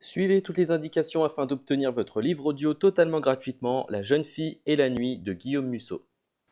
Suivez toutes les indications afin d'obtenir votre livre audio totalement gratuitement, La jeune fille et la nuit de Guillaume Musso.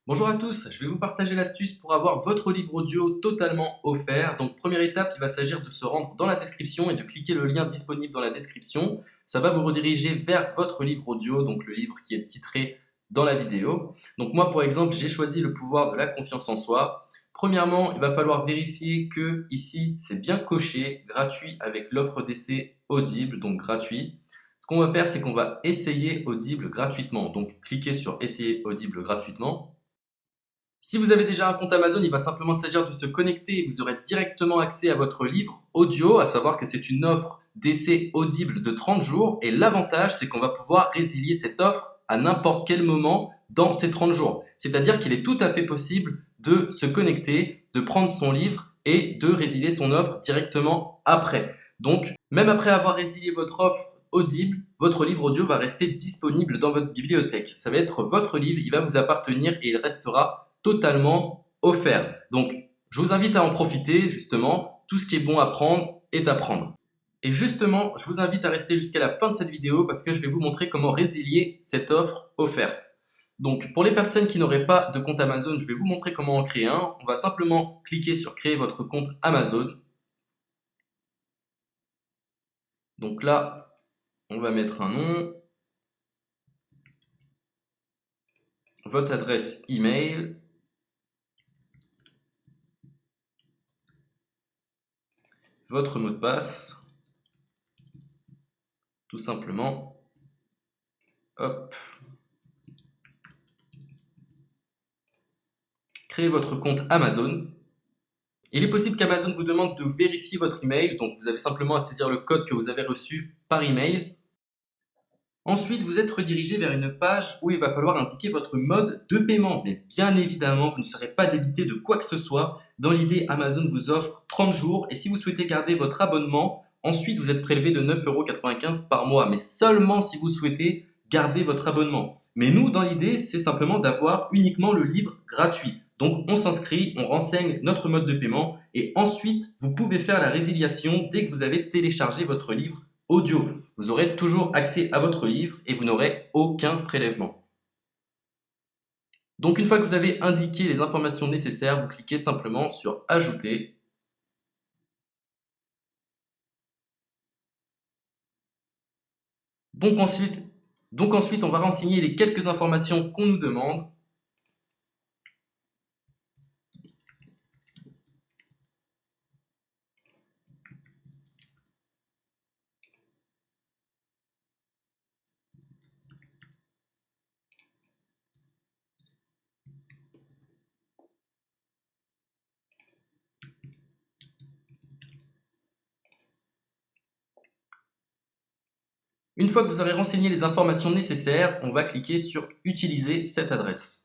Bonjour à tous, je vais vous partager l'astuce pour avoir votre livre audio totalement offert. Donc première étape, il va s'agir de se rendre dans la description et de cliquer le lien disponible dans la description. Ça va vous rediriger vers votre livre audio, donc le livre qui est titré dans la vidéo. Donc moi par exemple, j'ai choisi le pouvoir de la confiance en soi. Premièrement, il va falloir vérifier que ici c'est bien coché, gratuit avec l'offre d'essai Audible, donc gratuit. Ce qu'on va faire, c'est qu'on va essayer Audible gratuitement. Donc cliquez sur essayer Audible gratuitement. Si vous avez déjà un compte Amazon, il va simplement s'agir de se connecter et vous aurez directement accès à votre livre audio, à savoir que c'est une offre d'essai Audible de 30 jours et l'avantage c'est qu'on va pouvoir résilier cette offre à n'importe quel moment dans ces 30 jours. C'est-à-dire qu'il est tout à fait possible de se connecter, de prendre son livre et de résilier son offre directement après. Donc, même après avoir résilié votre offre Audible, votre livre audio va rester disponible dans votre bibliothèque. Ça va être votre livre, il va vous appartenir et il restera totalement offert. Donc, je vous invite à en profiter, justement. Tout ce qui est bon à prendre est à prendre. Et justement, je vous invite à rester jusqu'à la fin de cette vidéo parce que je vais vous montrer comment résilier cette offre offerte. Donc, pour les personnes qui n'auraient pas de compte Amazon, je vais vous montrer comment en créer un. On va simplement cliquer sur créer votre compte Amazon. Donc là, on va mettre un nom, votre adresse email, votre mot de passe, tout simplement. Hop. Créez votre compte Amazon. Il est possible qu'Amazon vous demande de vérifier votre email, donc vous avez simplement à saisir le code que vous avez reçu par email. Ensuite, vous êtes redirigé vers une page où il va falloir indiquer votre mode de paiement. Mais bien évidemment, vous ne serez pas débité de quoi que ce soit. Dans l'idée, Amazon vous offre 30 jours et si vous souhaitez garder votre abonnement, ensuite vous êtes prélevé de 9,95 € par mois, mais seulement si vous souhaitez garder votre abonnement. Mais nous, dans l'idée, c'est simplement d'avoir uniquement le livre gratuit. Donc on s'inscrit, on renseigne notre mode de paiement et ensuite vous pouvez faire la résiliation dès que vous avez téléchargé votre livre audio. Vous aurez toujours accès à votre livre et vous n'aurez aucun prélèvement. Donc une fois que vous avez indiqué les informations nécessaires, vous cliquez simplement sur Ajouter. Donc ensuite, on va renseigner les quelques informations qu'on nous demande. Une fois que vous aurez renseigné les informations nécessaires, on va cliquer sur Utiliser cette adresse.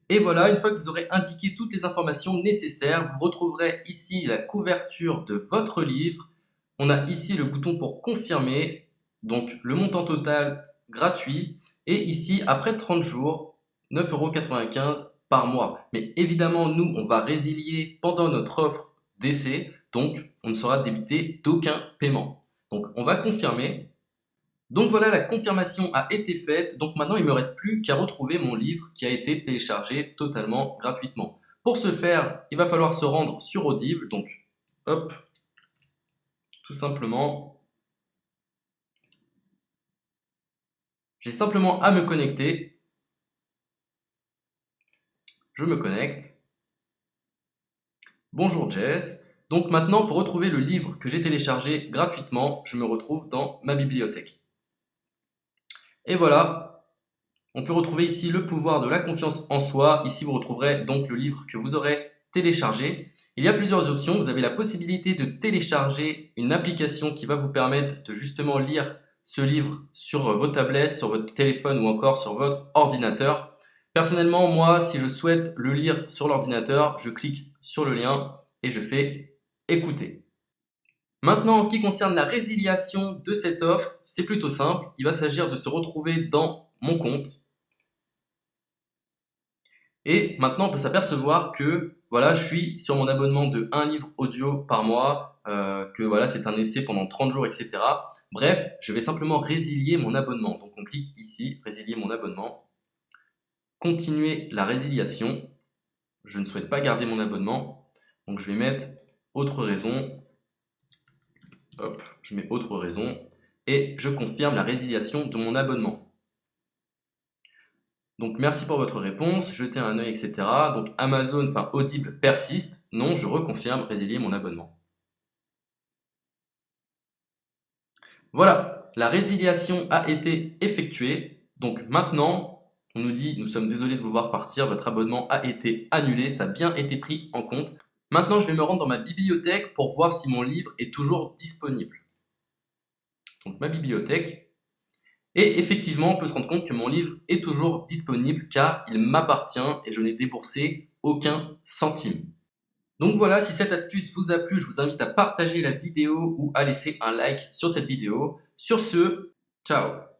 Et voilà, une fois que vous aurez indiqué toutes les informations nécessaires, vous retrouverez ici la couverture de votre livre. On a ici le bouton pour confirmer, donc le montant total gratuit. Et ici, après 30 jours, 9,95 € par mois. Mais évidemment, nous, on va résilier pendant notre offre d'essai, donc on ne sera débité d'aucun paiement. Donc on va confirmer. Donc voilà, la confirmation a été faite. Donc maintenant, il ne me reste plus qu'à retrouver mon livre qui a été téléchargé totalement gratuitement. Pour ce faire, il va falloir se rendre sur Audible. Donc, hop, tout simplement. J'ai simplement à me connecter. Je me connecte. Bonjour Jess. Donc maintenant, pour retrouver le livre que j'ai téléchargé gratuitement, je me retrouve dans ma bibliothèque. Et voilà, on peut retrouver ici le pouvoir de la confiance en soi. Ici, vous retrouverez donc le livre que vous aurez téléchargé. Il y a plusieurs options. Vous avez la possibilité de télécharger une application qui va vous permettre de justement lire ce livre sur vos tablettes, sur votre téléphone ou encore sur votre ordinateur. Personnellement, moi, si je souhaite le lire sur l'ordinateur, je clique sur le lien et je fais écouter. Maintenant, en ce qui concerne la résiliation de cette offre, c'est plutôt simple. Il va s'agir de se retrouver dans mon compte. Et maintenant, on peut s'apercevoir que voilà, je suis sur mon abonnement de 1 livre audio par mois. que voilà, c'est un essai pendant 30 jours, etc. Bref, je vais simplement résilier mon abonnement. Donc on clique ici, résilier mon abonnement. Continuer la résiliation. Je ne souhaite pas garder mon abonnement. Donc je vais mettre autre raison. Hop, je mets autre raison. Et je confirme la résiliation de mon abonnement. Donc merci pour votre réponse, jetez un œil, etc. Donc Amazon, enfin Audible persiste. Non, je reconfirme, résilier mon abonnement. Voilà, la résiliation a été effectuée. Donc maintenant, on nous dit, nous sommes désolés de vous voir partir, votre abonnement a été annulé, ça a bien été pris en compte. Maintenant, je vais me rendre dans ma bibliothèque pour voir si mon livre est toujours disponible. Donc ma bibliothèque. Et effectivement, on peut se rendre compte que mon livre est toujours disponible car il m'appartient et je n'ai déboursé aucun centime. Donc voilà, si cette astuce vous a plu, je vous invite à partager la vidéo ou à laisser un like sur cette vidéo. Sur ce, ciao!